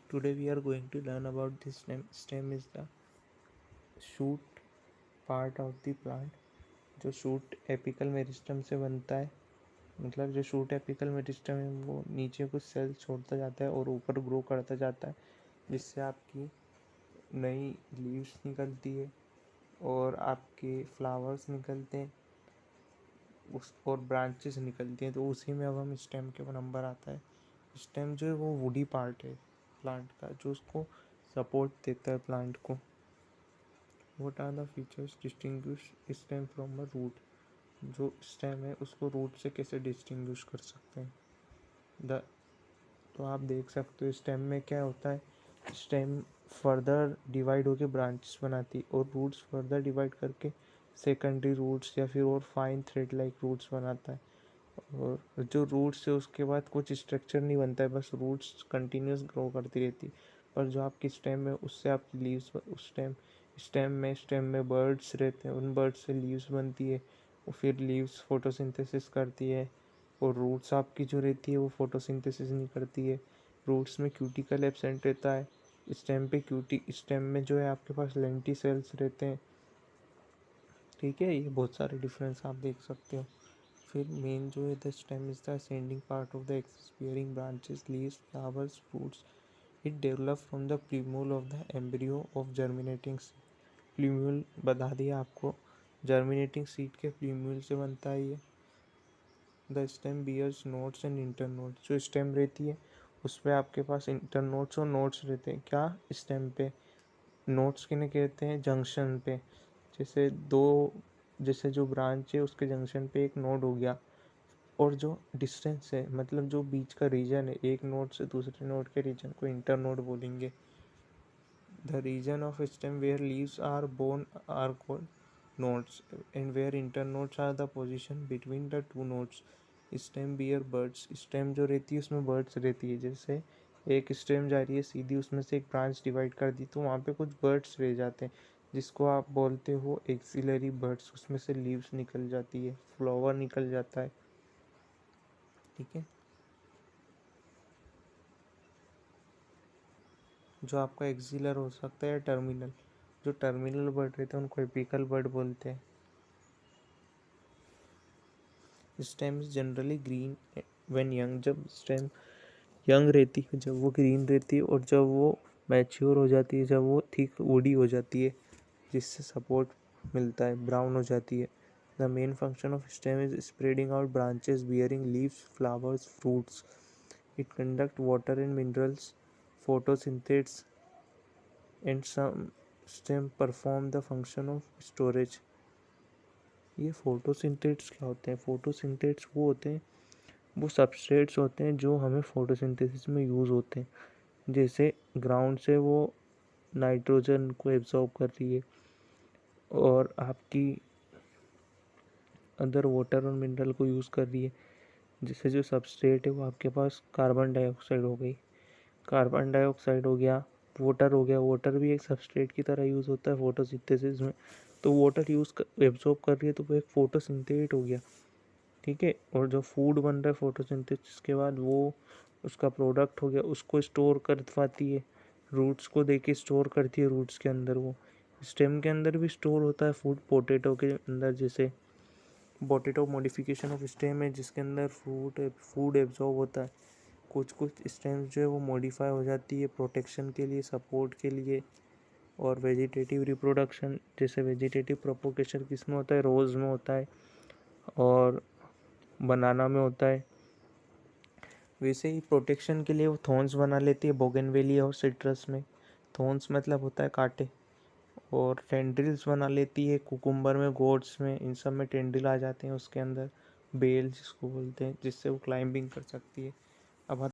Today we are going to learn about this stem. Stem is the shoot part of the plant. जो shoot apical meristem से बनता है, मतलब जो shoot apical meristem है वो नीचे कुछ सेल छोड़ता जाता है और ऊपर ग्रो करता जाता है, जिससे आपकी नई लीव्स निकलती है और आपके फ्लावर्स निकलते हैं उस और ब्रांचेस निकलती हैं। तो उसी में अब हम स्टेम के नंबर आता है। स्टेम जो है वो वुडी पार्ट है प्लांट का, जो उसको सपोर्ट देता है प्लांट को। What are the features distinguish stem from a root? जो स्टेम है उसको रूट से कैसे डिस्टिंग्विश कर सकते हैं। द तो आप देख सकते हो स्टेम में क्या होता है, स्टेम फर्दर डिवाइड होकर ब्रांचेस बनाती है और रूट्स फर्दर डिवाइड करके सेकेंडरी रूट्स या फिर और फाइन थ्रेड लाइक रूट्स बनाता है। और जो रूट्स है उसके बाद कुछ स्ट्रक्चर नहीं बनता है, बस रूट्स कंटिन्यूस ग्रो करती रहती है। पर जो आपकी स्टेम है उससे आपकी लीव्स उस स्टेम में बर्ड्स रहते हैं, उन बर्ड्स से लीव्स बनती है और फिर लीव्स फोटोसिंथेसिस करती है। और रूट्स आपकी जो रहती है वो फोटोसिंथेसिस नहीं करती है। रूट्स में क्यूटिकल एब्सेंट रहता है। स्टेम में जो है आपके पास लेंटी सेल्स रहते हैं। ठीक है, ये बहुत सारे डिफरेंस आप देख सकते हो। फिर मेन जो है the stem is the ascending part of the axis bearing branches leaves flowers fruits. It develop from the plumule of the embryo of germinating seed. Plumule बता दिया आपको, जर्मिनेटिंग सीड के प्रीम्यूल से बनता है ये। The stem bears nodes and internodes. जो stem रहती है उस पर आपके पास इंटर नोट्स और नोट्स रहते हैं। क्या स्टेम पे नोट्स किन्हें कहते हैं, जंक्शन पे। जैसे दो जैसे जो ब्रांच है उसके जंक्शन पे एक नोड हो गया, और जो डिस्टेंस है मतलब जो बीच का रीजन है एक नोड से दूसरे नोड के रीजन को इंटर नोड बोलेंगे। The region of stem where leaves are born are called nodes, and where internodes are the position between the two nodes. Stem bear buds. Stem जो रहती है उसमें बर्ड्स रहती है। जैसे एक स्टेम जा रही है सीधी, उसमें से एक ब्रांच डिवाइड कर दी तो वहाँ पे कुछ बर्ड्स रह जाते हैं जिसको आप बोलते हो एक्सिलरी बर्ड्स। उसमें से लीव्स निकल जाती है, फ्लावर निकल जाता है। ठीक है, जो आपका एक्सिलर हो सकता है टर्मिनल। जो टर्मिनल बर्ड रहते हैं उनको एपिकल बर्ड बोलते हैं। Stem is generally green when young. जब स्टेम यंग रहती है, जब वो ग्रीन रहती है, और जब वो मैच्योर हो जाती है, जब वो थिक वुडी हो जाती है जिससे सपोर्ट मिलता है, ब्राउन हो जाती है। The main function of stem is spreading out branches bearing leaves flowers fruits. It conduct water and minerals photosynthesis and some stem perform the function of storage. ये फोटोसिंथेट्स क्या होते हैं? फोटोसिंथेट्स वो होते हैं, वो सबस्ट्रेट्स होते हैं जो हमें फोटोसिंथेसिस में यूज़ होते हैं। जैसे ग्राउंड से वो नाइट्रोजन को एब्जॉर्ब कर रही है और आपकी अदर वाटर और मिनरल को यूज़ कर रही है। जिससे जो सबस्ट्रेट है वो आपके पास कार्बन डाइऑक्साइड हो गई, कार्बन डाइऑक्साइड हो गया, वाटर हो गया। वाटर भी एक सबस्ट्रेट की तरह यूज़ होता है फोटोसिंथेसिस में। तो वाटर एब्जॉर्ब कर रही है तो वो एक फोटोसिंथेट हो गया। ठीक है, और जो फूड बन रहा है फोटोसिंथेसिस के बाद वो उसका प्रोडक्ट हो गया, उसको स्टोर कर पाती है, रूट्स को देके स्टोर करती है। रूट्स के अंदर वो स्टेम के अंदर भी स्टोर होता है फूड, पोटैटो के अंदर। जैसे पोटैटो मॉडिफिकेशन ऑफ स्टेम है जिसके अंदर फूड एब्जॉर्ब होता है। कुछ स्टेम्स जो है वो मॉडिफाई हो जाती है प्रोटेक्शन के लिए, सपोर्ट के लिए। और वेजिटेटिव रिप्रोडक्शन, जैसे वेजिटेटिव प्रोपोगेशन किस में होता है, रोज़ में होता है और बनाना में होता है। वैसे ही प्रोटेक्शन के लिए वो थॉर्न्स बना लेती है बोगनवेलिया और सिट्रस में। थॉर्न्स मतलब होता है कांटे। और टेंड्रिल्स बना लेती है कुकुम्बर में, गोड्स में, इन सब में टेंड्रिल आ जाते हैं उसके अंदर। बेल जिसको बोलते हैं, जिससे वो क्लाइंबिंग कर सकती है। अब